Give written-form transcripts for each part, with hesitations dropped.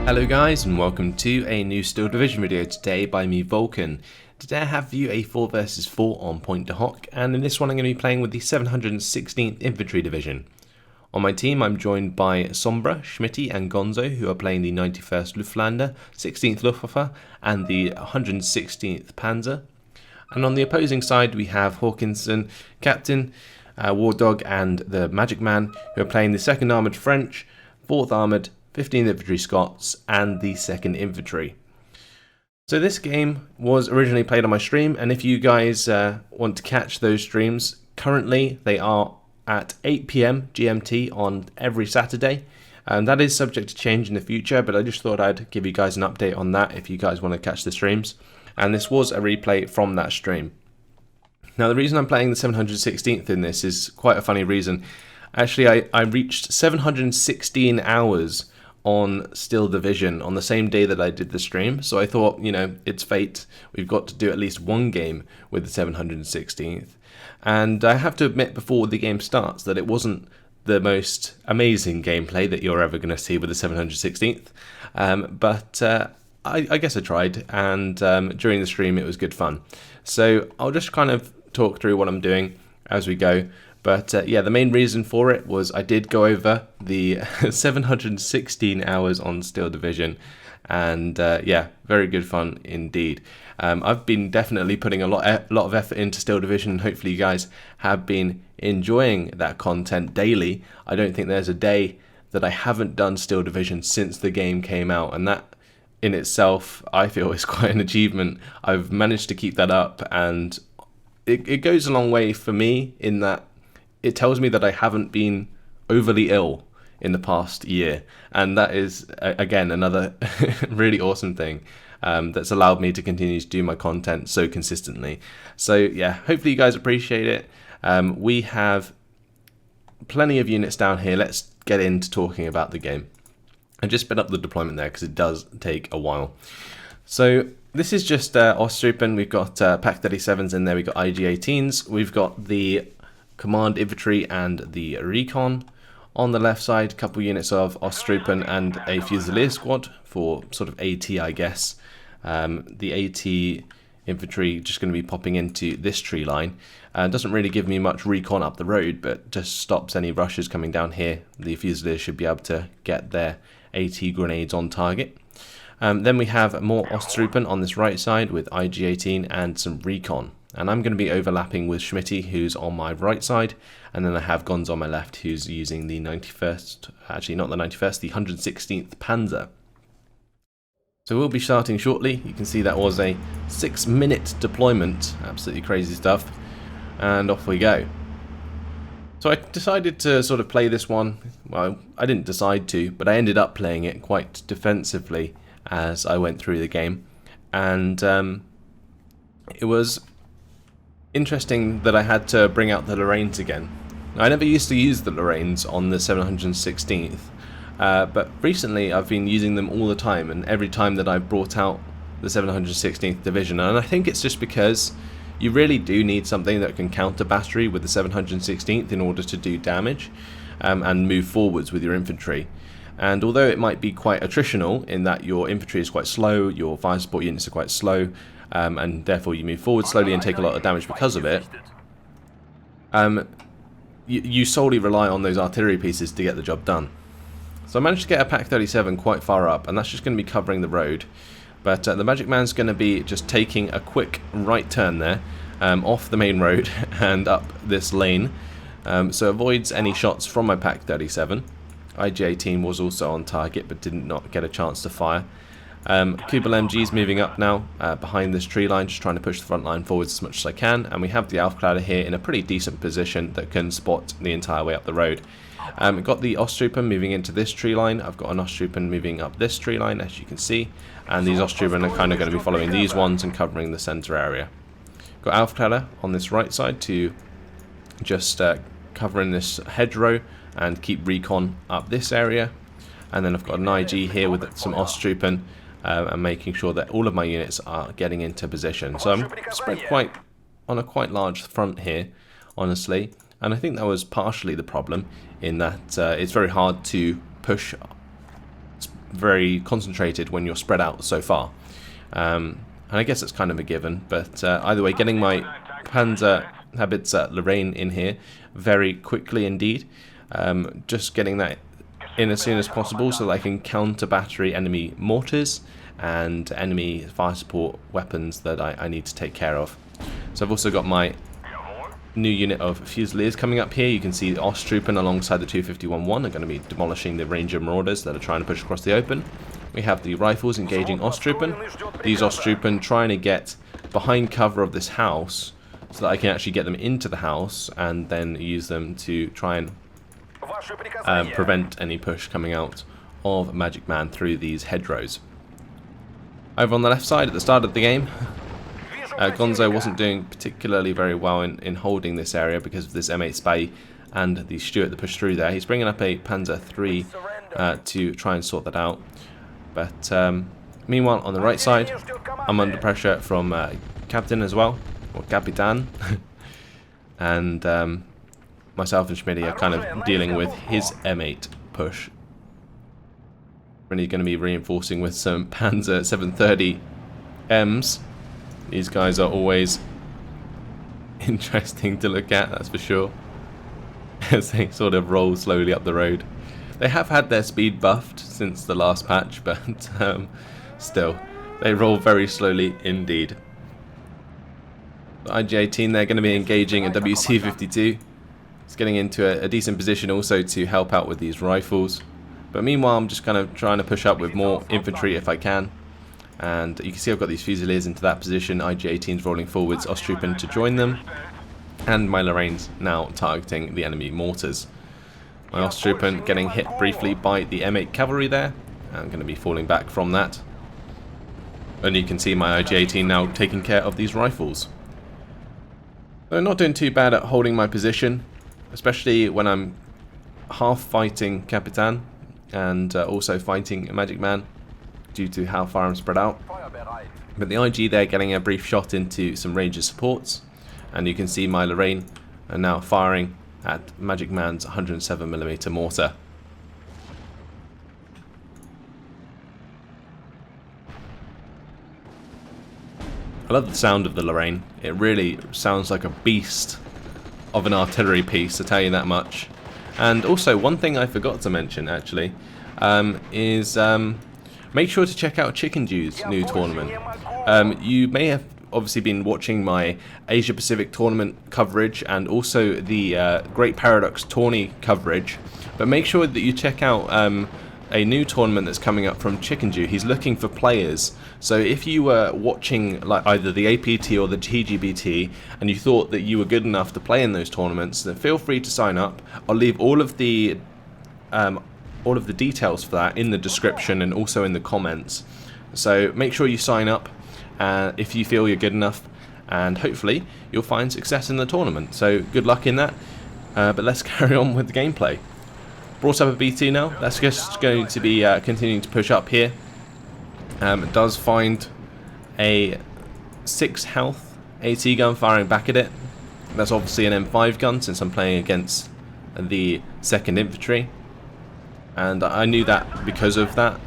Hello guys and welcome to a new Steel Division video today by me Vulcan. Today I have for you a 4 vs 4 on Pointe du Hoc, and in this one I'm going to be playing with the 716th Infantry Division. On my team I'm joined by Sombra, Schmitty and Gonzo, who are playing the 91st Luftlandr, 16th Luftwaffe and the 116th Panzer. And on the opposing side we have Hawkinson, Captain, War Dog and the Magic Man, who are playing the 2nd Armoured French, 4th Armoured, 15th Infantry Scots and the 2nd Infantry. So this game was originally played on my stream, and if you guys want to catch those streams, currently they are at 8 PM GMT on every Saturday. And that is subject to change in the future, but I just thought I'd give you guys an update on that if you guys want to catch the streams. And this was a replay from that stream. Now the reason I'm playing the 716th in this is quite a funny reason. Actually, I reached 716 hours on Steel Division on the same day that I did the stream, so I thought, you know, it's fate, we've got to do at least one game with the 716th. And I have to admit before the game starts that it wasn't the most amazing gameplay that you're ever going to see with the 716th, but I guess I tried, and during the stream it was good fun. So I'll just kind of talk through what I'm doing as we go. But yeah, the main reason for it was I did go over the 716 hours on Steel Division, and yeah, very good fun indeed. I've been definitely putting a lot of effort into Steel Division, and hopefully you guys have been enjoying that content daily. I don't think there's a day that I haven't done Steel Division since the game came out, and that in itself I feel is quite an achievement. I've managed to keep that up, and it goes a long way for me in that it tells me that I haven't been overly ill in the past year, and that is again another really awesome thing that's allowed me to continue to do my content so consistently. So yeah, hopefully you guys appreciate it. We have plenty of units down here. Let's get into talking about the game. I just sped up the deployment there because it does take a while. So this is just Osttroppen. We've got Pak 37s in there, we've got IG-18s, we've got the Command Infantry and the Recon. On the left side, a couple units of Osttroppen and a Fusilier squad for sort of AT, I guess. The AT infantry just going to be popping into this tree line. Doesn't really give me much recon up the road, but just stops any rushes coming down here. The Fusiliers should be able to get their AT grenades on target. Then we have more Osttroppen on this right side with IG-18 and some recon. And I'm going to be overlapping with Schmitty, who's on my right side, and then I have Gonzo on my left, who's using the 91st, actually not the 91st, the 116th Panzer. So we'll be starting shortly. You can see that was a 6-minute deployment, absolutely crazy stuff, and off we go. So I decided to sort of play this one, well, I didn't decide to, but I ended up playing it quite defensively as I went through the game, and it was interesting that I had to bring out the Lorraines again. I never used to use the Lorraines on the 716th, but recently I've been using them all the time, and every time that I've brought out the 716th Division, and I think it's just because you really do need something that can counter battery with the 716th in order to do damage and move forwards with your infantry. And although it might be quite attritional in that your infantry is quite slow, your fire support units are quite slow, and therefore you move forward slowly and take a lot of damage because of it, you solely rely on those artillery pieces to get the job done. So I managed to get a Pak 37 quite far up, and that's just going to be covering the road. But the Magic Man's going to be just taking a quick right turn there, off the main road and up this lane, so avoids any shots from my Pak 37. IG-18 was also on target but did not get a chance to fire. Kubel MG's moving up now behind this tree line, just trying to push the front line forwards as much as I can, and we have the Aufkläder here in a pretty decent position that can spot the entire way up the road. Got the Osttroppen moving into this tree line. I've got an Osttroppen moving up this tree line, as you can see, and these Osttroppen are kind of going to be following these ones and covering the centre area. Got Aufkläder on this right side to just cover in this hedgerow and keep recon up this area, and then I've got an IG here with some Osttroppen and making sure that all of my units are getting into position. So I'm spread on a quite large front here, honestly, and I think that was partially the problem in that it's very hard to push very concentrated when you're spread out so far. And I guess it's kind of a given, but either way, getting my Panzerhaubitze Lorraine in here very quickly indeed. Just getting that in as soon as possible so that I can counter battery enemy mortars and enemy fire support weapons that I need to take care of. So I've also got my new unit of Fusiliers coming up here. You can see the Osttruppen alongside the 251-1 are going to be demolishing the Ranger Marauders that are trying to push across the open. We have the rifles engaging Osttruppen. These Osttruppen trying to get behind cover of this house so that I can actually get them into the house and then use them to try and prevent any push coming out of Magic Man through these hedgerows. Over on the left side at the start of the game, Gonzo wasn't doing particularly very well in holding this area because of this M8 Spy and the Stuart that pushed through there. He's bringing up a Panzer III to try and sort that out. But meanwhile, on the right side, I'm under pressure from Captain as well, or Capitan. And myself and Schmidty are kind of dealing with his M8 push. Really going to be reinforcing with some Panzer 730Ms. These guys are always interesting to look at, that's for sure, as they sort of roll slowly up the road. They have had their speed buffed since the last patch, but still, they roll very slowly indeed. The IG-18, they're going to be engaging a WC-52. It's getting into a decent position also to help out with these rifles. But meanwhile, I'm just kind of trying to push up with more infantry if I can. And you can see I've got these Fusiliers into that position. IG-18's rolling forwards, Osttruppen to join them. And my Lorraine's now targeting the enemy mortars. My Osttruppen getting hit briefly by the M8 cavalry there. I'm going to be falling back from that. And you can see my IG-18 now taking care of these rifles. They're not doing too bad at holding my position, especially when I'm half fighting Capitan and also fighting a Magic Man due to how far I'm spread out. But the IG there getting a brief shot into some Ranger supports, and you can see my Lorraine are now firing at Magic Man's 107mm mortar. I love the sound of the Lorraine. It really sounds like a beast of an artillery piece, I tell you that much. And also, one thing I forgot to mention actually is make sure to check out Chicken Dew's new tournament. You may have obviously been watching my Asia Pacific tournament coverage and also the Great Paradox tourney coverage, but make sure that you check out a new tournament that's coming up from Chicken Dew. He's looking for players. So if you were watching like either the APT or the TGBT and you thought that you were good enough to play in those tournaments, then feel free to sign up. I'll leave all of the details for that in the description and also in the comments. So make sure you sign up if you feel you're good enough, and hopefully you'll find success in the tournament. So good luck in that, but let's carry on with the gameplay. Brought up a B2 now. That's just going to be continuing to push up here. It does find a 6 health AT gun firing back at it. That's obviously an M5 gun since I'm playing against the 2nd Infantry. And I knew that because of that.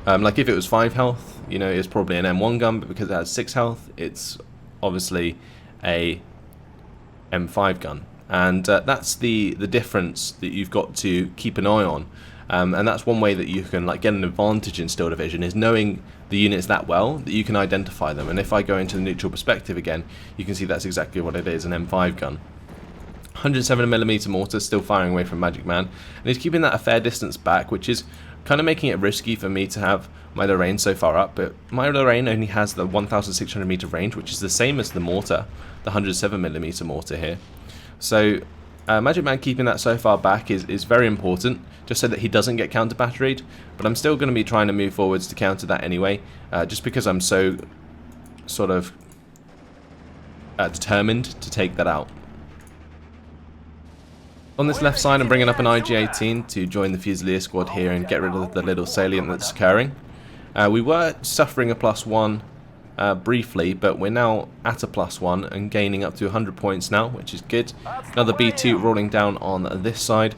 Like if it was 5 health, you know, it's probably an M1 gun, but because it has 6 health, it's obviously a M5 gun. And that's the difference that you've got to keep an eye on. And that's one way that you can like get an advantage in Steel Division, is knowing the units that well that you can identify them. And if I go into the neutral perspective again, you can see that's exactly what it is, an M5 gun. 107mm mortar still firing away from Magic Man, and he's keeping that a fair distance back, which is kind of making it risky for me to have my Lorraine so far up. But my Lorraine only has the 1600 meter range, which is the same as the mortar, the 107mm mortar here. So Magic Man keeping that so far back is very important, just so that he doesn't get counter batteried. But I'm still going to be trying to move forwards to counter that anyway, just because I'm so sort of determined to take that out. On this left side, I'm bringing up an IG-18 to join the Fusilier squad here and get rid of the little salient that's occurring. We were suffering a +1 briefly, but we're now at a +1 and gaining up to 100 points now, which is good. Another B2 rolling down on this side,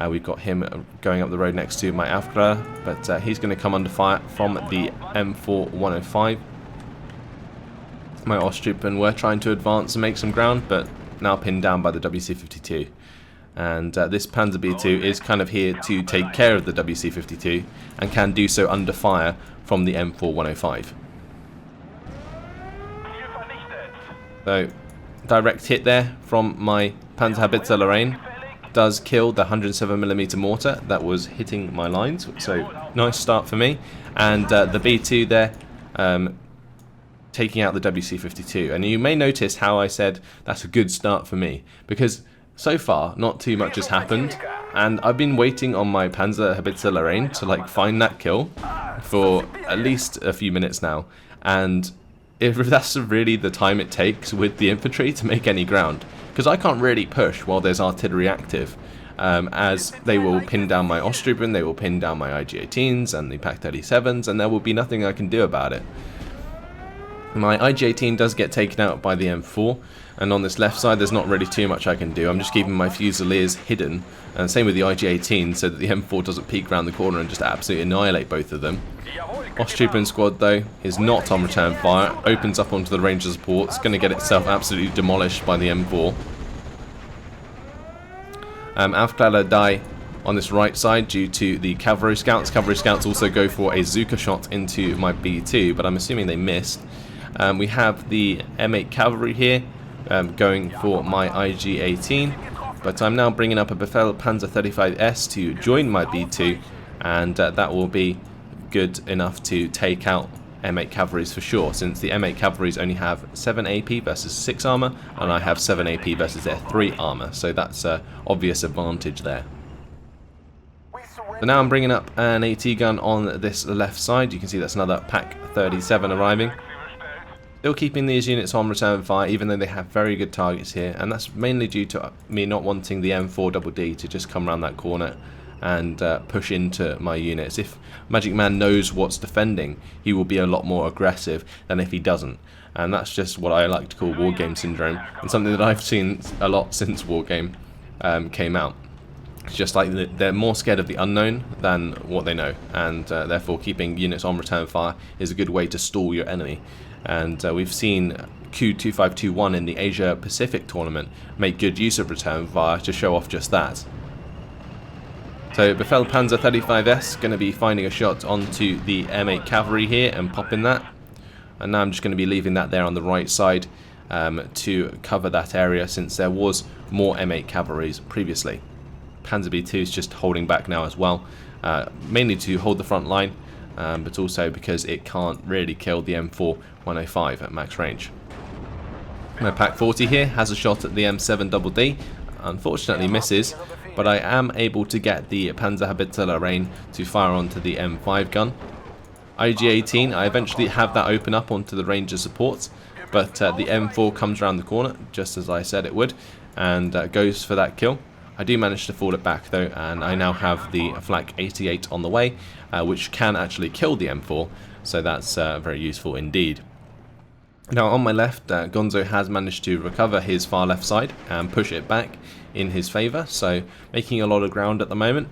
We've got him going up the road next to my Afghan, but he's going to come under fire from the M4 105. My Osttroopen were trying to advance and make some ground, but now pinned down by the WC-52. And this Panzer B2 is kind of here to take care of the WC-52 and can do so under fire from the M4 105. So, direct hit there from my Panzerhaubitze Lorraine does kill the 107mm mortar that was hitting my lines, so nice start for me. And the B2 there taking out the WC-52. And you may notice how I said that's a good start for me, because so far not too much has happened, and I've been waiting on my Panzerhaubitze Lorraine to like find that kill for at least a few minutes now. And if that's really the time it takes with the infantry to make any ground, because I can't really push while there's artillery active, as they will pin down my Osttroopen, they will pin down my IG-18s and the Pak-37s, and there will be nothing I can do about it. My IG-18 does get taken out by the M4, and on this left side there's not really too much I can do. I'm just keeping my Fusiliers hidden, and same with the IG-18, so that the M4 doesn't peek around the corner and just absolutely annihilate both of them. Osttroopen squad though is not on return fire, opens up onto the Ranger support, it's going to get itself absolutely demolished by the M4. Afklala die on this right side due to the cavalry scouts. Cavalry scouts also go for a Zuka shot into my B2, but I'm assuming they missed. We have the M8 cavalry here going for my IG-18, but I'm now bringing up a Befehl Panzer 35S to join my B2, and that will be good enough to take out M8 cavalries for sure, since the M8 cavalries only have 7 AP versus 6 armor, and I have 7 AP versus their 3 armor, so that's an obvious advantage there. So now I'm bringing up an AT gun on this left side. You can see that's another Pak-37 arriving. Still keeping these units on return fire, even though they have very good targets here, and that's mainly due to me not wanting the M4DD to just come around that corner and push into my units. If Magic Man knows what's defending, he will be a lot more aggressive than if he doesn't, and that's just what I like to call Wargame syndrome, and something that I've seen a lot since Wargame came out. It's just like they're more scared of the unknown than what they know, and therefore keeping units on return fire is a good way to stall your enemy. And we've seen Q2521 in the Asia Pacific tournament make good use of return fire to show off just that. So Befehl Panzer 35S going to be finding a shot onto the M8 cavalry here and popping that. And now I'm just going to be leaving that there on the right side to cover that area, since there was more M8 cavalries previously. Panzer B2 is just holding back now as well, mainly to hold the front line, but also because it can't really kill the M4 105 at max range. My Pak-40 here has a shot at the M7DD, unfortunately misses, but I am able to get the Panzerhaubitze Lorraine to fire onto the M5 gun. IG-18, I eventually have that open up onto the Ranger supports, but the M4 comes around the corner, just as I said it would, and goes for that kill. I do manage to fall it back though, and I now have the Flak 88 on the way, which can actually kill the M4, so that's very useful indeed. Now on my left, Gonzo has managed to recover his far left side and push it back in his favour, so making a lot of ground at the moment,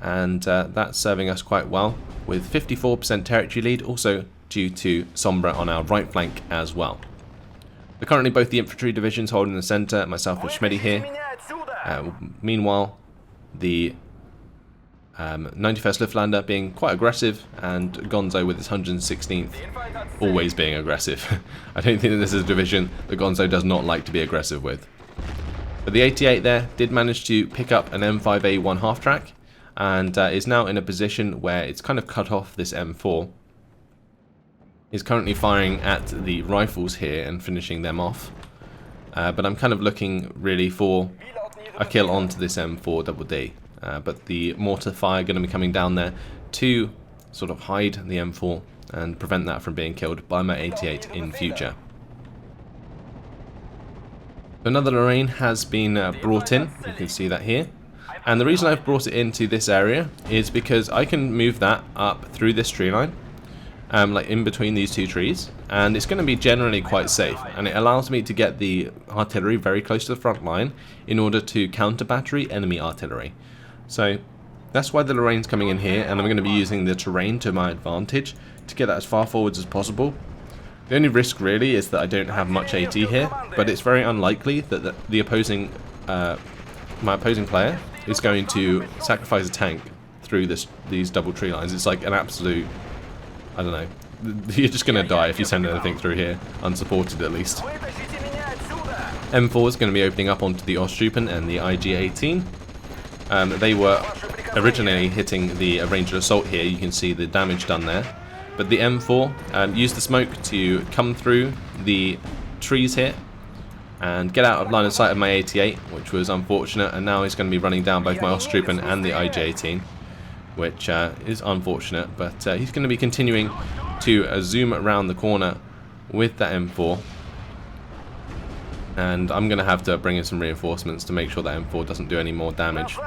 and that's serving us quite well, with 54% territory lead, also due to Sombra on our right flank as well. We're currently both the infantry divisions holding the centre, myself and Schmidty here. Meanwhile, the 91st Luftlander being quite aggressive, and Gonzo with his 116th always being aggressive. I don't think that this is a division that Gonzo does not like to be aggressive with. But the 88 there did manage to pick up an M5A1 half-track, and is now in a position where it's kind of cut off this M4. He's currently firing at the rifles here and finishing them off. But I'm kind of looking really for a kill onto this M4DD. But the mortar fire going to be coming down there to sort of hide the M4 and prevent that from being killed by my 88 in future. Another Lorraine has been brought in, you can see that here. And the reason I've brought it into this area is because I can move that up through this tree line, like in between these two trees, and it's going to be generally quite safe, and it allows me to get the artillery very close to the front line in order to counter battery enemy artillery. So that's why the Lorraine's coming in here, and I'm going to be using the terrain to my advantage to get that as far forwards as possible. The only risk really is that I don't have much AT here, but it's very unlikely that the opposing, my opposing player is going to sacrifice a tank through these double tree lines. It's like an absolute, I don't know, you're just going to die if you send anything through here, unsupported at least. M4 is going to be opening up onto the Osttruppen and the IG-18. They were originally hitting the ranged assault here. You can see the damage done there. But the M4 used the smoke to come through the trees here and get out of line of sight of my 88, which was unfortunate. And now he's going to be running down both my Osttruppen and the IG-18, which is unfortunate. But he's going to be continuing to zoom around the corner with that M4. And I'm going to have to bring in some reinforcements to make sure that M4 doesn't do any more damage.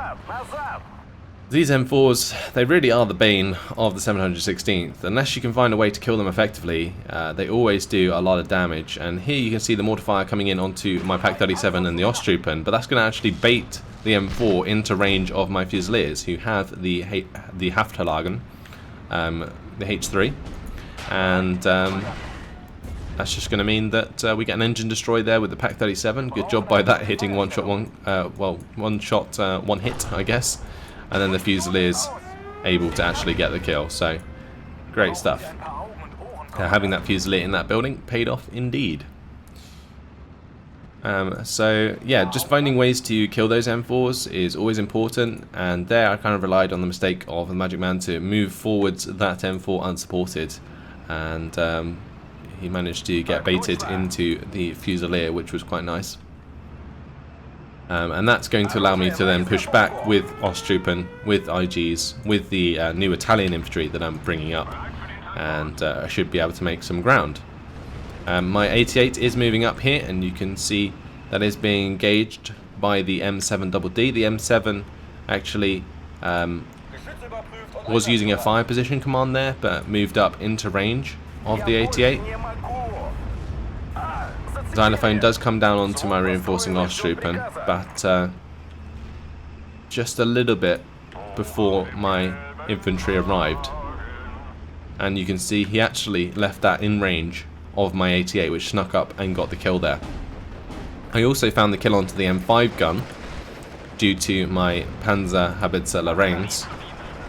These M4s, they really are the bane of the 716th. Unless you can find a way to kill them effectively, they always do a lot of damage. And here you can see the mortar fire coming in onto my Pak 37 and the Osttruppen, but that's going to actually bait the M4 into range of my Fusiliers, who have the Haftelagen, the H3. And that's just going to mean that we get an engine destroyed there with the Pak 37. Good job by that, hitting one hit, I guess. And then the Fusiliers able to actually get the kill. So, great stuff. Having that Fusilier in that building paid off indeed. So, yeah, just finding ways to kill those M4s is always important. And there I kind of relied on the mistake of the Magic Man to move forwards that M4 unsupported. And he managed to get baited into the Fusilier, which was quite nice. And that's going to allow me to then push back with Osttruppen, with IGs, with the new Italian infantry that I'm bringing up. And I should be able to make some ground. My 88 is moving up here, and you can see that is being engaged by the M7DD. The M7 actually was using a fire position command there, but moved up into range of the 88. Xylophone does come down onto my reinforcing Osttruppen, but just a little bit before my infantry arrived. And you can see he actually left that in range of my 88, which snuck up and got the kill there. I also found the kill onto the M5 gun due to my Panzerhaubitze Lorraines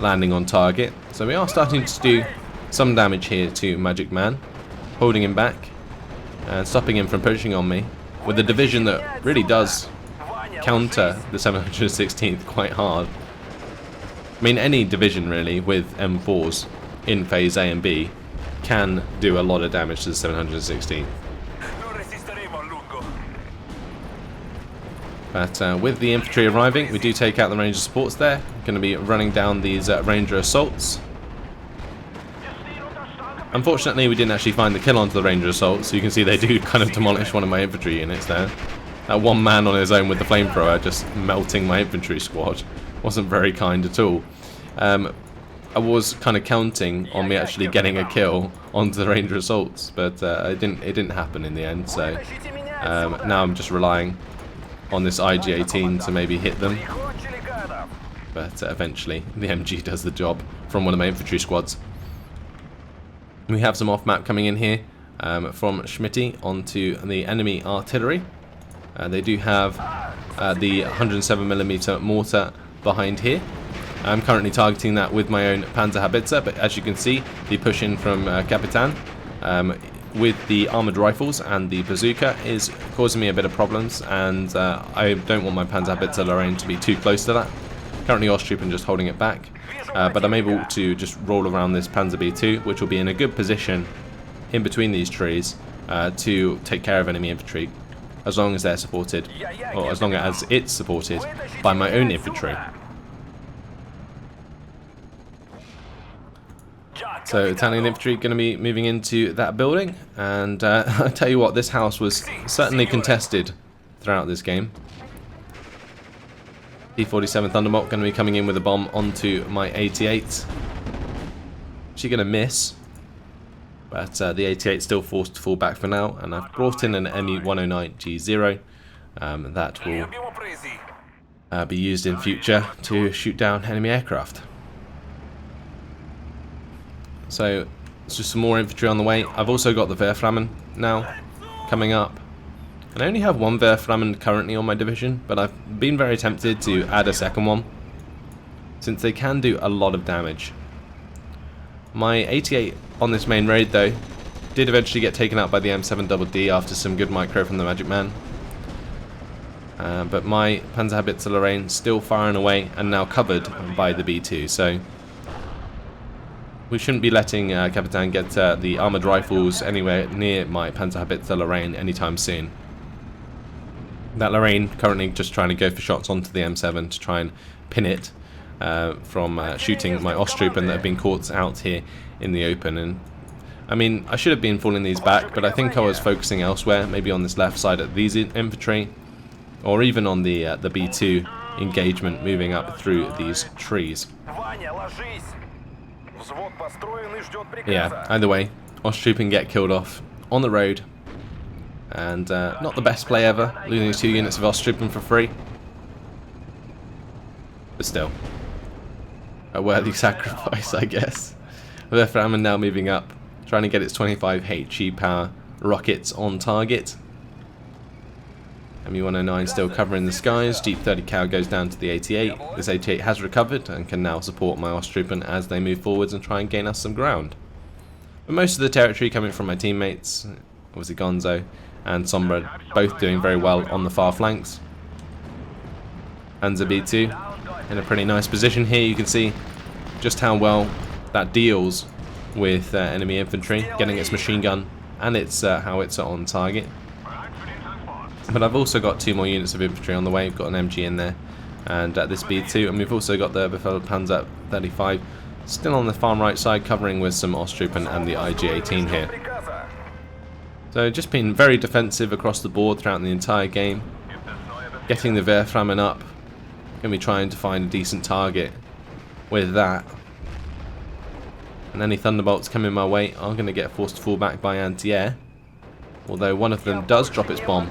landing on target. So we are starting to do some damage here to Magic Man, holding him back and stopping him from pushing on me with a division that really does counter the 716th quite hard. I mean, any division really with M4s in phase A and B can do a lot of damage to the 716th. But with the infantry arriving, we do take out the Ranger supports there. Going to be running down these Ranger assaults. Unfortunately, we didn't actually find the kill onto the Ranger assault, so you can see they do kind of demolish one of my infantry units there. That one man on his own with the flamethrower just melting my infantry squad wasn't very kind at all. I was kind of counting on me actually getting a kill onto the Ranger assaults, but it didn't happen in the end. So now I'm just relying on this IG-18 to maybe hit them. But eventually the MG does the job from one of my infantry squads. We have some off-map coming in here from Schmitty onto the enemy artillery. They do have the 107mm mortar behind here. I'm currently targeting that with my own Panzerhaubitze, but as you can see, the push in from Capitan with the armoured rifles and the bazooka is causing me a bit of problems, and I don't want my Panzerhaubitze Lorraine to be too close to that. Currently Osttruppen just holding it back. But I'm able to just roll around this Panzer B2, which will be in a good position in between these trees to take care of enemy infantry, as long as they're supported, or as long as it's supported by my own infantry. So Italian infantry going to be moving into that building, and I tell you what, this house was certainly contested throughout this game. T-47 Thunderbolt going to be coming in with a bomb onto my 88. She's going to miss, but the 88 still forced to fall back for now, and I've brought in an ME-109G0 that will be used in future to shoot down enemy aircraft. So it's just some more infantry on the way. I've also got the VulcanHDGaming now coming up. And I only have one VulcanHDGaming currently on my division, but I've been very tempted to add a second one, since they can do a lot of damage. My 88 on this main raid though did eventually get taken out by the M7DD after some good micro from the Magic Man. But my Panzerhaubitze Lorraine still firing away and now covered by the B2, so we shouldn't be letting Capitan get the armoured rifles anywhere near my Panzerhaubitze Lorraine anytime soon. That Lorraine currently just trying to go for shots onto the M7 to try and pin it from shooting my Osttrooper that have been caught out here in the open. And I mean, I should have been falling these back, but I think I was focusing elsewhere, maybe on this left side at these infantry, or even on the B2 engagement moving up through these trees. Yeah, either way, Osttrooper get killed off on the road, and not the best play ever, losing 2 units of Osttrooper for free, but still a worthy sacrifice, I guess. VulcanHDGaming now moving up, trying to get its 25 HE power rockets on target. MU-109 still covering the skies. Jeep 30 Cal goes down to the 88. This 88 has recovered and can now support my Osttrooper as they move forwards and try and gain us some ground. But most of the territory coming from my teammates, obviously Gonzo and Sombra, both doing very well on the far flanks. Panzer B2 in a pretty nice position here. You can see just how well that deals with enemy infantry, getting its machine gun and its howitzer on target. But I've also got 2 more units of infantry on the way. We've got an MG in there, and this B2, and we've also got the Panzer 35 still on the far right side, covering with some Osttrooper and the IG-18 here. So just been very defensive across the board throughout the entire game. Getting the VulcanHDGaming up, going to be trying to find a decent target with that. And any Thunderbolts coming my way are going to get forced to fall back by anti-air. Although one of them does drop its bomb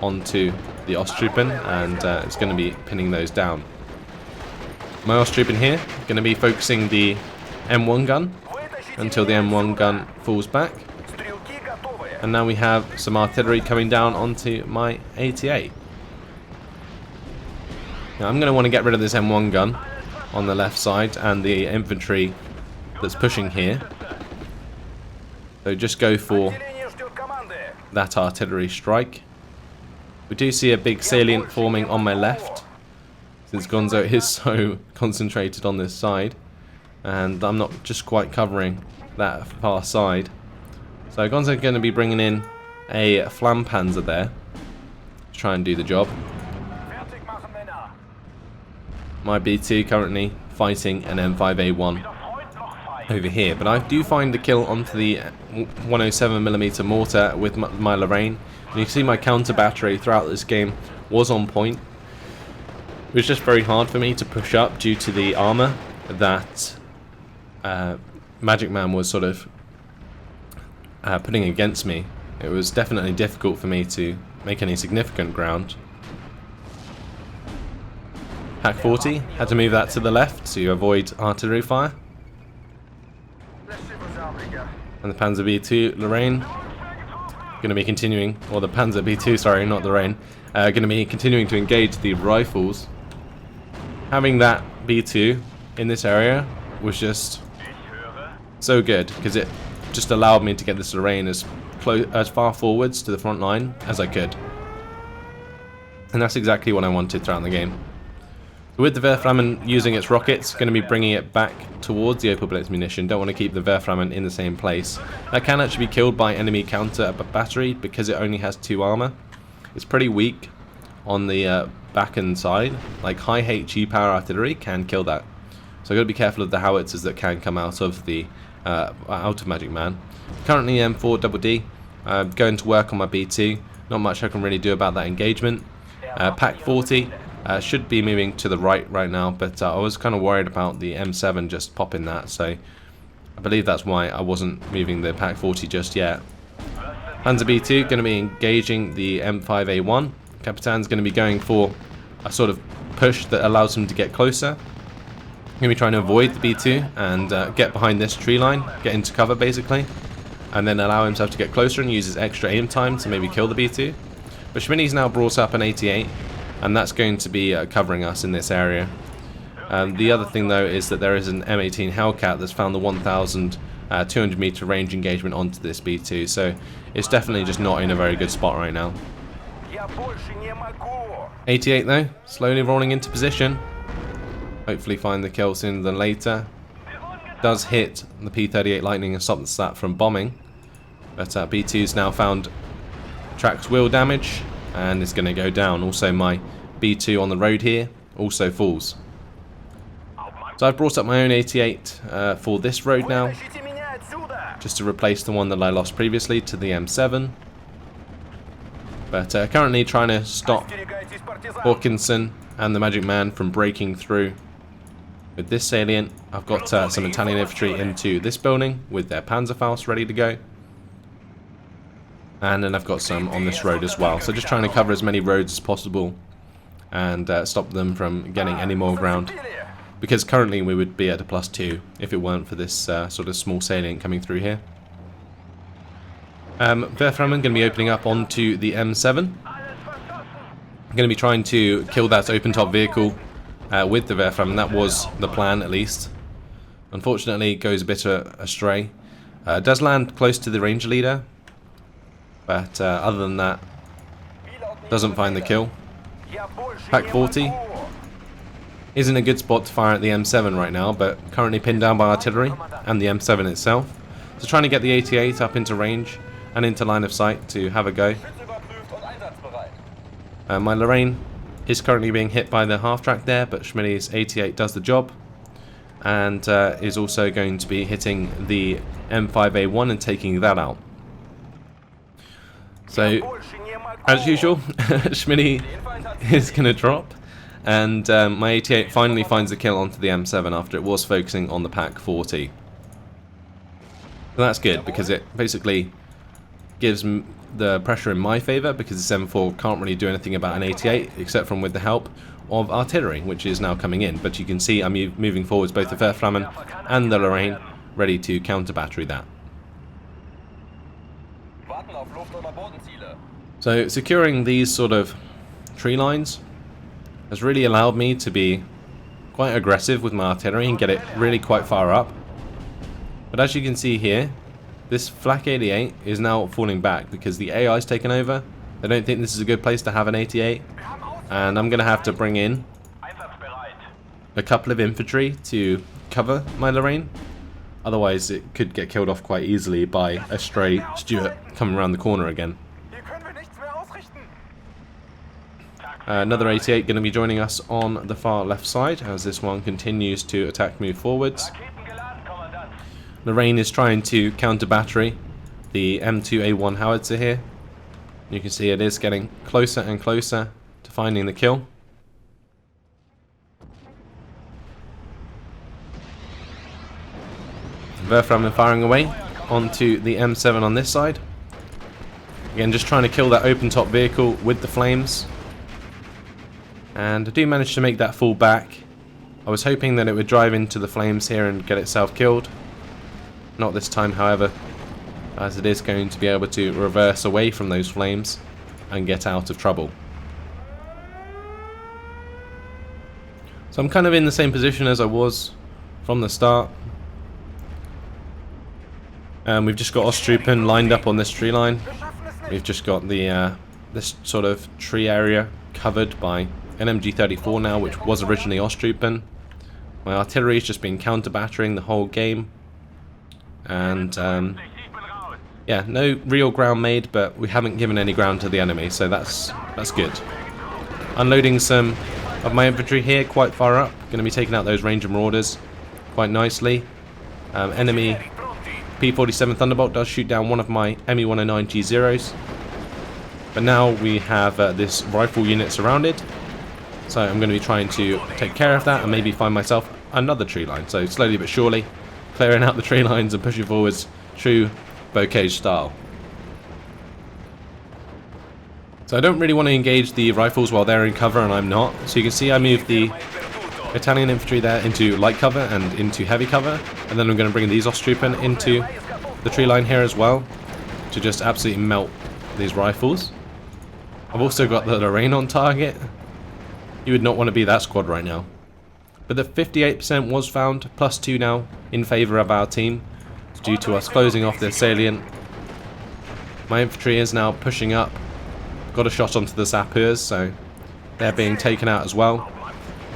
onto the Osttrooper, and it's going to be pinning those down. My Osttrooper here going to be focusing the M1 gun until the M1 gun falls back. And now we have some artillery coming down onto my 88. Now I'm going to want to get rid of this M1 gun on the left side and the infantry that's pushing here. So just go for that artillery strike. We do see a big salient forming on my left, since Gonzo is so concentrated on this side, and I'm not just quite covering that far side. So Gonzo is going to be bringing in a Flampanzer there to try and do the job. My B2 currently fighting an M5A1 over here, but I do find the kill onto the 107mm mortar with my Lorraine. And you can see my counter battery throughout this game was on point. It was just very hard for me to push up due to the armor that Magic Man was sort of putting against me. It was definitely difficult for me to make any significant ground. Pack 40 had to move that to the left to avoid artillery fire. And the Panzer B2 Lorraine going to be continuing, or the Panzer B2, sorry, not the Lorraine, going to be continuing to engage the rifles. Having that B2 in this area was just so good, because it just allowed me to get this Lorraine as far forwards to the front line as I could. And that's exactly what I wanted throughout the game. With the VulcanHDGaming using its rockets, going to be bringing it back towards the Opal Blitz munition. Don't want to keep the VulcanHDGaming in the same place. That can actually be killed by enemy counter battery because it only has 2 armor. It's pretty weak on the back and side. Like high HE power artillery can kill that. So I've got to be careful of the howitzers that can come out of the Magic Man. Currently M4DD, going to work on my B2. Not much I can really do about that engagement. Pack 40. Should be moving to the right now, but I was kind of worried about the M7 just popping that, so I believe that's why I wasn't moving the Pack 40 just yet. Panzer B2 going to be engaging the M5A1. Capitan's going to be going for a sort of push that allows him to get closer. I'm going to be trying to avoid the B2 and get behind this tree line, get into cover basically, and then allow himself to get closer and use his extra aim time to maybe kill the B2. But Schmitty's now brought up an 88, and that's going to be covering us in this area. The other thing though is that there is an M18 Hellcat that's found the 1,200 meter range engagement onto this B2, so it's definitely just not in a very good spot right now. 88 though, slowly rolling into position. Hopefully find the kill sooner than later. Does hit the P-38 Lightning and stops that from bombing. But B2's now found tracks wheel damage and is going to go down. Also my B2 on the road here also falls. So I've brought up my own 88 for this road now, just to replace the one that I lost previously to the M7. But currently trying to stop Hawkinson and the Magic Man from breaking through. With this salient, I've got some Italian infantry into this building with their Panzerfaust ready to go. And then I've got some on this road as well. So just trying to cover as many roads as possible and stop them from getting any more ground. Because currently we would be at a +2 if it weren't for this sort of small salient coming through here. Werframen going to be opening up onto the M7. I'm going to be trying to kill that open top vehicle with the Werframen. That was the plan at least. Unfortunately it goes a bit astray. Does land close to the range leader, but other than that doesn't find the kill. Pack 40 is in a good spot to fire at the M7 right now, but currently pinned down by artillery and the M7 itself. So trying to get the 88 up into range and into line of sight to have a go. My Lorraine is currently being hit by the half-track there, but Schmitty's 88 does the job, and is also going to be hitting the M5A1 and taking that out. So, as usual, Schmitty is going to drop, and my 88 finally finds the kill onto the M7 after it was focusing on the Pack 40. So that's good, because it basically gives the pressure in my favour, because this M4 can't really do anything about an 88 except from with the help of artillery, which is now coming in. But you can see I'm moving forwards both the Werframen and the Lorraine, ready to counter battery that. So securing these sort of tree lines has really allowed me to be quite aggressive with my artillery and get it really quite far up. But as you can see here, this Flak 88 is now falling back because the AI's taken over. They don't think this is a good place to have an 88, and I'm going to have to bring in a couple of infantry to cover my Lorraine. Otherwise it could get killed off quite easily by a stray Stuart coming around the corner again. Another 88 going to be joining us on the far left side as this one continues to attack move forwards. Lorraine is trying to counter battery the M2A1 howitzer here. You can see it is getting closer and closer to finding the kill. Werframen firing away onto the M7 on this side. Again, just trying to kill that open top vehicle with the flames. And I do manage to make that fall back. I was hoping that it would drive into the flames here and get itself killed. Not this time, however, as it is going to be able to reverse away from those flames and get out of trouble. So I'm kind of in the same position as I was from the start. We've just got Osttroopen lined up on this tree line. We've just got the this sort of tree area covered by an MG34 now, which was originally Osttroopen. My artillery's just been counter-battering the whole game. And yeah, no real ground made, but we haven't given any ground to the enemy, so that's good. Unloading some of my infantry here quite far up. Going to be taking out those Ranger Marauders quite nicely. Enemy P-47 Thunderbolt does shoot down one of my ME-109 G0s. But now we have this rifle unit surrounded. So I'm going to be trying to take care of that and maybe find myself another tree line. So slowly but surely, clearing out the tree lines and pushing forwards, true Bocage style. So I don't really want to engage the rifles while they're in cover and I'm not. So you can see I moved the Italian infantry there into light cover and into heavy cover. And then I'm going to bring these Osttruppen into the tree line here as well to just absolutely melt these rifles. I've also got the Lorraine on target. You would not want to be that squad right now. But the 58% was found, +2 now in favour of our team due to us closing off their salient. My infantry is now pushing up. Got a shot onto the sappers, so they're being taken out as well.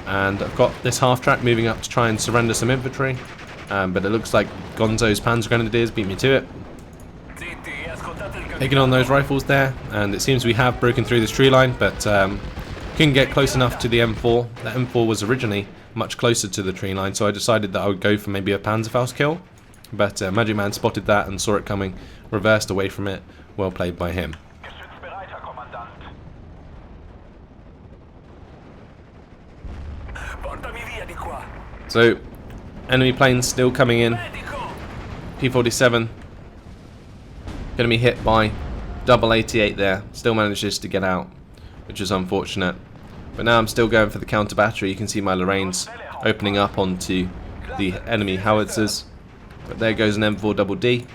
And I've got this half track moving up to try and surrender some infantry. But it looks like Gonzo's Panzer Grenadiers beat me to it. Taking on those rifles there, and it seems we have broken through this tree line, but couldn't get close enough to the M4. The M4 was originally much closer to the tree line, so I decided that I would go for maybe a Panzerfaust kill. But Magic Man spotted that and saw it coming, reversed away from it. Well played by him. So, enemy planes still coming in. P-47 going to be hit by double 88 there. Still manages to get out, which is unfortunate. But now I'm still going for the counter battery. You can see my Lorraines opening up onto the enemy howitzers. But there goes an M4 double D.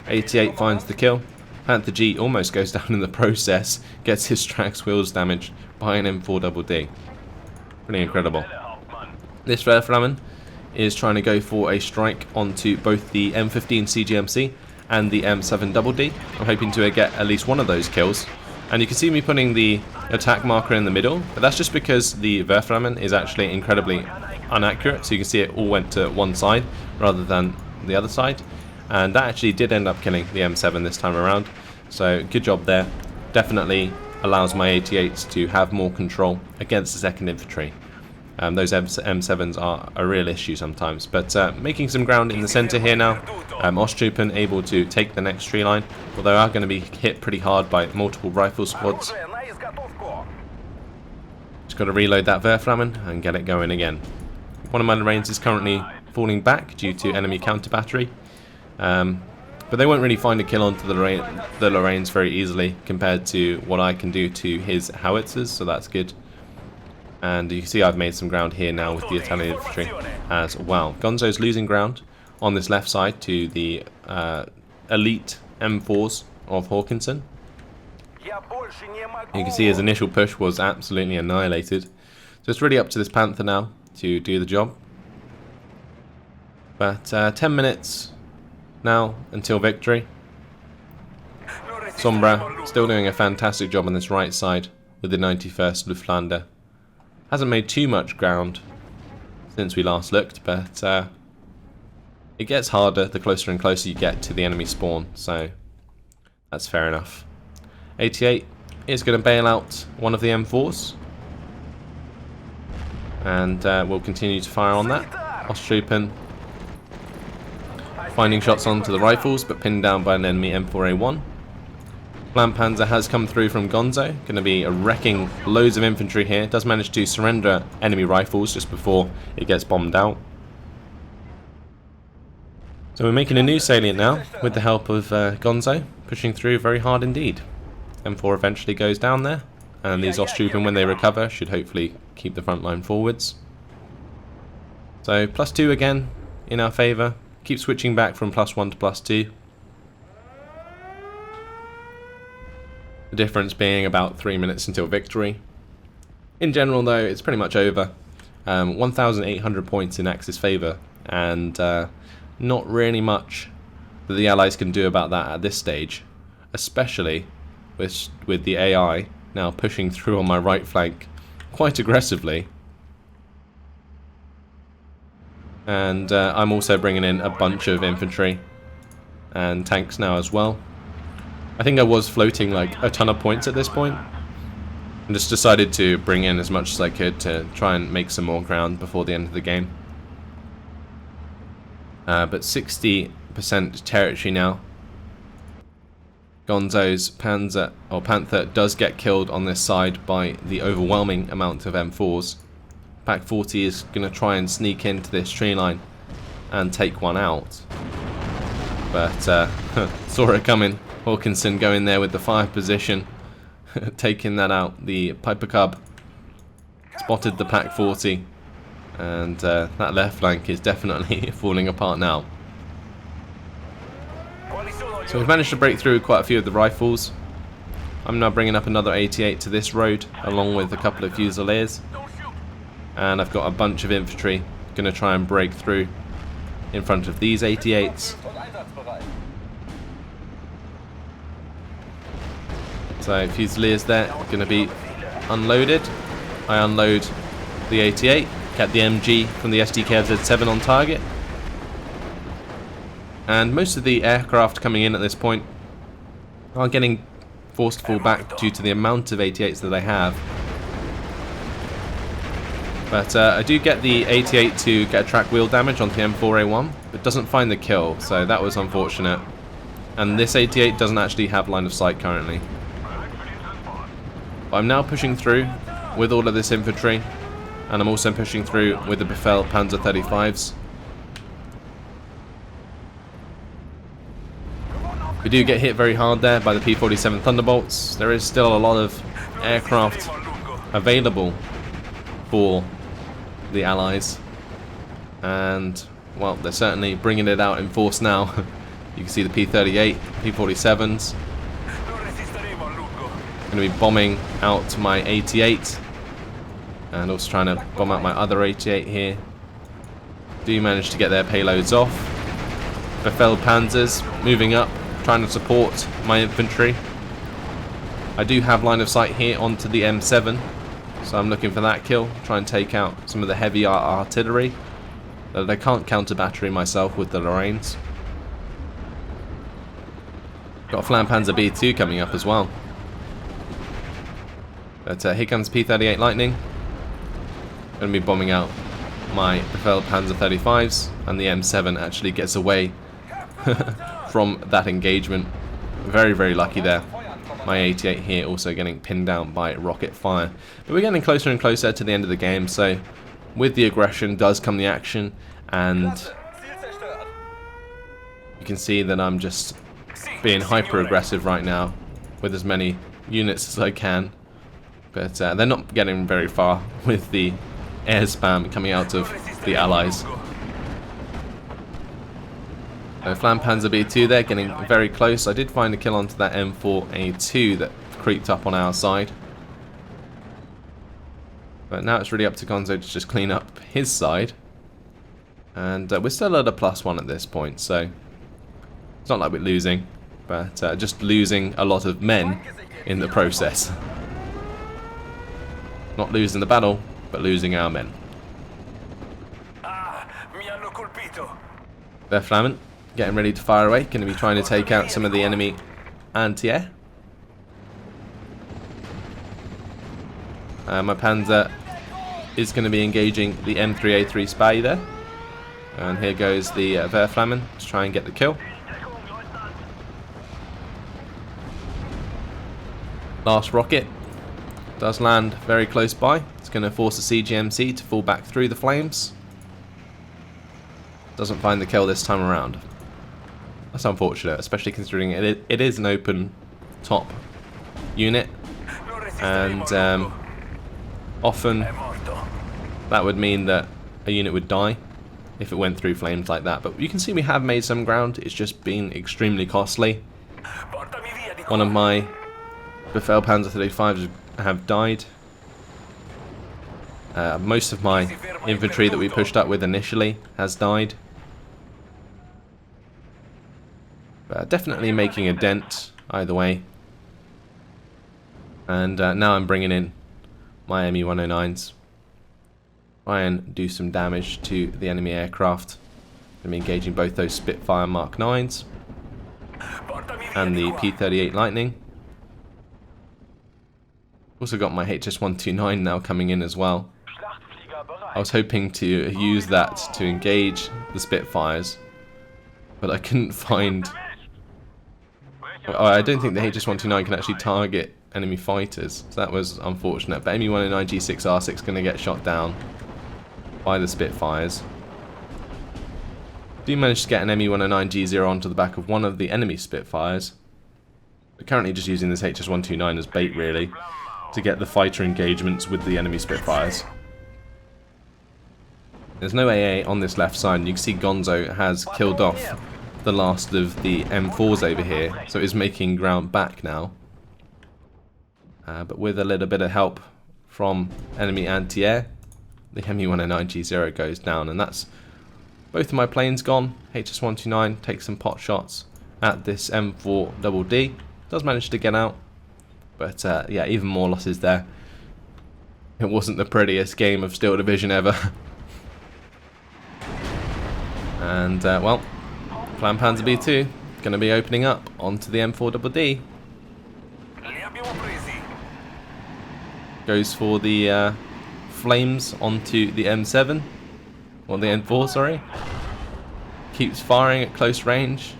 88 finds the kill. Panther G almost goes down in the process. Gets his tracks wheels damaged by an M4 double D. Pretty incredible. This Verflammen is trying to go for a strike onto both the M15 CGMC and the M7 double D. I'm hoping to get at least one of those kills. And you can see me putting the attack marker in the middle, but that's just because the Verflammen is actually incredibly inaccurate. So you can see it all went to one side rather than the other side. And that actually did end up killing the M7 this time around. So good job there. Definitely allows my 88s to have more control against the 2nd Infantry. Those M7s are a real issue sometimes. But making some ground in the centre here now. Osttruppen able to take the next tree line, although are going to be hit pretty hard by multiple rifle squads. Just got to reload that Verflammen and get it going again. One of my Lorraines is currently falling back due to enemy counter battery. But they won't really find a kill onto the Lorraines very easily compared to what I can do to his howitzers, so that's good. And you can see I've made some ground here now with the Italian infantry as well. Gonzo's losing ground on this left side to the elite M4s of Hawkinson. You can see his initial push was absolutely annihilated. So it's really up to this Panther now to do the job. But 10 minutes now until victory. Sombra still doing a fantastic job on this right side with the 91st Luftlandde. Hasn't made too much ground since we last looked, but it gets harder the closer and closer you get to the enemy spawn, so that's fair enough. 88 is going to bail out one of the M4s, and we'll continue to fire on that. Osttruppen finding shots onto the rifles, but pinned down by an enemy M4A1. Flanpanzer has come through from Gonzo, going to be wrecking loads of infantry here. Does manage to surrender enemy rifles just before it gets bombed out. So we're making a new salient now with the help of Gonzo, pushing through very hard indeed. M4 eventually goes down there, and these Osttruppen, when they recover, should hopefully keep the front line forwards. So +2 again in our favour. Keep switching back from +1 to +2. The difference being about 3 minutes until victory. In general though, it's pretty much over. 1,800 points in Axis favour, and not really much that the Allies can do about that at this stage, especially with the AI now pushing through on my right flank quite aggressively. And I'm also bringing in a bunch of infantry and tanks now as well. I think I was floating like a ton of points at this point, and just decided to bring in as much as I could to try and make some more ground before the end of the game. But 60% territory now. Gonzo's Panther does get killed on this side by the overwhelming amount of M4s. Pack 40 is going to try and sneak into this tree line and take one out. But saw it coming. Hawkinson going there with the fire position taking that out. The Piper Cub spotted the Pack 40, and that left flank is definitely falling apart now. So we've managed to break through quite a few of the rifles. I'm now bringing up another 88 to this road, along with a couple of Fusiliers. And I've got a bunch of infantry going to try and break through in front of these 88s. So Fusiliers there, going to be unloaded. I unload the 88, get the MG from the SDKZ-7 on target. And most of the aircraft coming in at this point are getting forced to fall back due to the amount of 88s that they have. But I do get the 88 to get a track wheel damage onto the M4A1, but doesn't find the kill, so that was unfortunate. And this 88 doesn't actually have line of sight currently. But I'm now pushing through with all of this infantry, and I'm also pushing through with the Befehl Panzer 35s. We do get hit very hard there by the P-47 Thunderbolts. There is still a lot of aircraft available for the Allies, and well, they're certainly bringing it out in force now. You can see the P-38, P-47s. Going to be bombing out my 88, and also trying to bomb out my other 88 here. Do manage to get their payloads off. Befehl Panzers moving up, trying to support my infantry. I do have line of sight here onto the M7, so I'm looking for that kill, try and take out some of the heavy artillery that I can't counter battery myself with the Lorraines. Got a Flandpanzer B2 coming up as well. But here comes P-38 Lightning. Going to be bombing out my Befehl Panzer 35s, and the M7 actually gets away from that engagement. Very, very lucky there. My 88 here also getting pinned down by rocket fire. But we're getting closer and closer to the end of the game, so with the aggression does come the action, and you can see that I'm just being hyper aggressive right now with as many units as I can. But they're not getting very far with the air spam coming out of the Allies. Flandpanzer B2 there, getting very close. I did find a kill onto that M4A2 that creeped up on our side. But now it's really up to Gonzo to just clean up his side. And we're still at a +1 at this point, so it's not like we're losing, but just losing a lot of men in the process. Not losing the battle, but losing our men. They're Flammen, getting ready to fire away, going to be trying to take out some of the enemy anti-air. My Panzer is going to be engaging the M3A3 Spy there. And here goes the Flammen to try and get the kill. Last rocket does land very close by. It's going to force the CGMC to fall back through the flames. Doesn't find the kill this time around. That's unfortunate, especially considering it is an open top unit, and often that would mean that a unit would die if it went through flames like that. But you can see we have made some ground. It's just been extremely costly. One of my Befehl Panzer 35s have died. Most of my infantry that we pushed up with initially has died. But definitely making a dent either way. And now I'm bringing in my ME-109s. Try and do some damage to the enemy aircraft. I'm engaging both those Spitfire Mark 9s and the P-38 Lightning. Also got my HS-129 now coming in as well. I was hoping to use that to engage the Spitfires, but I couldn't find... I don't think the HS-129 can actually target enemy fighters, so that was unfortunate. But ME-109 G6R6 going to get shot down by the Spitfires. Do manage to get an ME-109 G0 onto the back of one of the enemy Spitfires. We're currently just using this HS-129 as bait, really, to get the fighter engagements with the enemy Spitfires. There's no AA on this left side, and you can see Gonzo has killed off the last of the M4s over here, so he's making ground back now. But with a little bit of help from enemy anti-air, the ME-109G0 goes down, and that's both of my planes gone. HS-129 takes some pot shots at this M4DD, does manage to get out, but yeah, even more losses there. It wasn't the prettiest game of Steel Division ever. And well, Plan Panzer B2 going to be opening up onto the M4DD. Goes for the flames onto the M7, or the M4, sorry. Keeps firing at close range.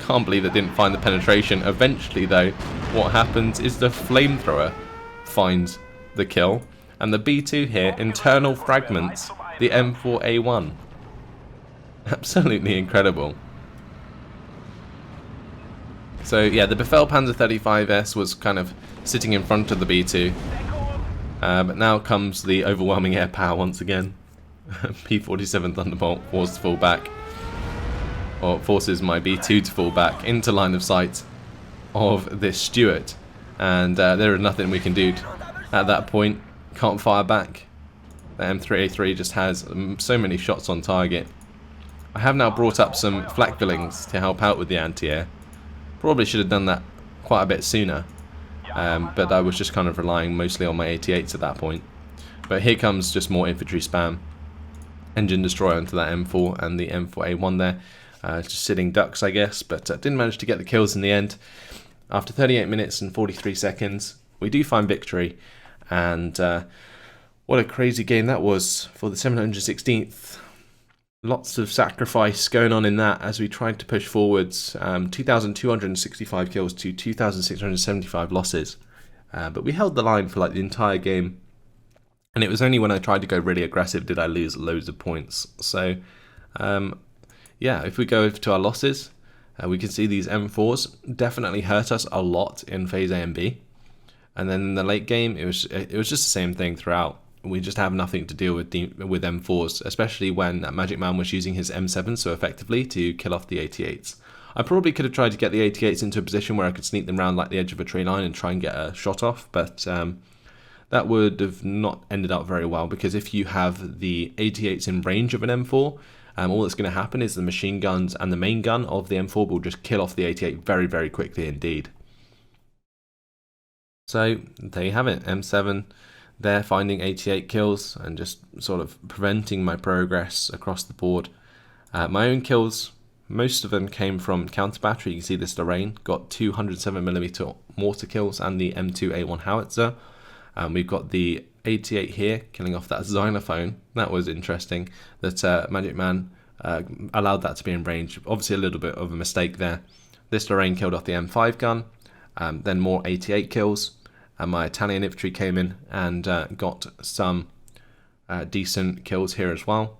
Can't believe it didn't find the penetration. Eventually, though, what happens is the flamethrower finds the kill, and the B2 here internal fragments the M4A1. Absolutely incredible. So yeah, the Befehl Panzer 35S was kind of sitting in front of the B2, but now comes the overwhelming air power once again. P-47 Thunderbolt forced to fall back, or forces my B2 to fall back into line of sight of this Stuart, and there is nothing we can do at that point. Can't fire back. The M3A3 just has so many shots on target. I have now brought up some flak fillings to help out with the anti-air. Probably should have done that quite a bit sooner, but I was just kind of relying mostly on my 88s at that point. But here comes just more infantry spam. Engine destroyer onto that M4 and the M4A1 there. Just sitting ducks, I guess, but didn't manage to get the kills in the end. After 38 minutes and 43 seconds, we do find victory. And what a crazy game that was for the 716th. Lots of sacrifice going on in that as we tried to push forwards. 2,265 kills to 2,675 losses. But we held the line for like the entire game. And it was only when I tried to go really aggressive did I lose loads of points. So, yeah, if we go over to our losses, we can see these M4s definitely hurt us a lot in Phase A and B. And then in the late game, it was just the same thing throughout. We just have nothing to deal with M4s, especially when Magic Man was using his M7 so effectively to kill off the 88s. I probably could have tried to get the 88s into a position where I could sneak them around like the edge of a tree line and try and get a shot off, but that would have not ended up very well, because if you have the 88s in range of an M4, all that's going to happen is the machine guns and the main gun of the M4 will just kill off the 88 very, very quickly indeed. So there you have it, M7 there finding 88 kills and just sort of preventing my progress across the board. My own kills, most of them came from counter battery. You can see this Lorraine got 207mm mortar kills and the M2A1 howitzer. We've got the 88 here killing off that xylophone. That was interesting that Magic Man allowed that to be in range. Obviously a little bit of a mistake there. This Lorraine killed off the M5 gun, then more 88 kills. And my Italian infantry came in and got some decent kills here as well.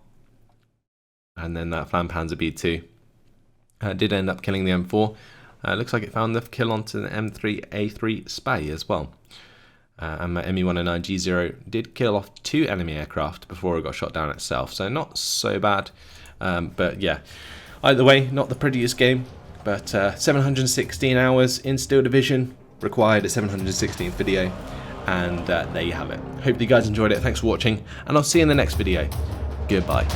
And then that Plan Panzer B2 did end up killing the M4. Looks like it found the kill onto the M3A3 Spy as well. And my ME-109G0 did kill off 2 enemy aircraft before it got shot down itself. So not so bad. But yeah, either way, not the prettiest game. But 716 hours in Steel Division. Required a 716th video, and there you have it. Hope you guys enjoyed it. Thanks for watching, and I'll see you in the next video. Goodbye.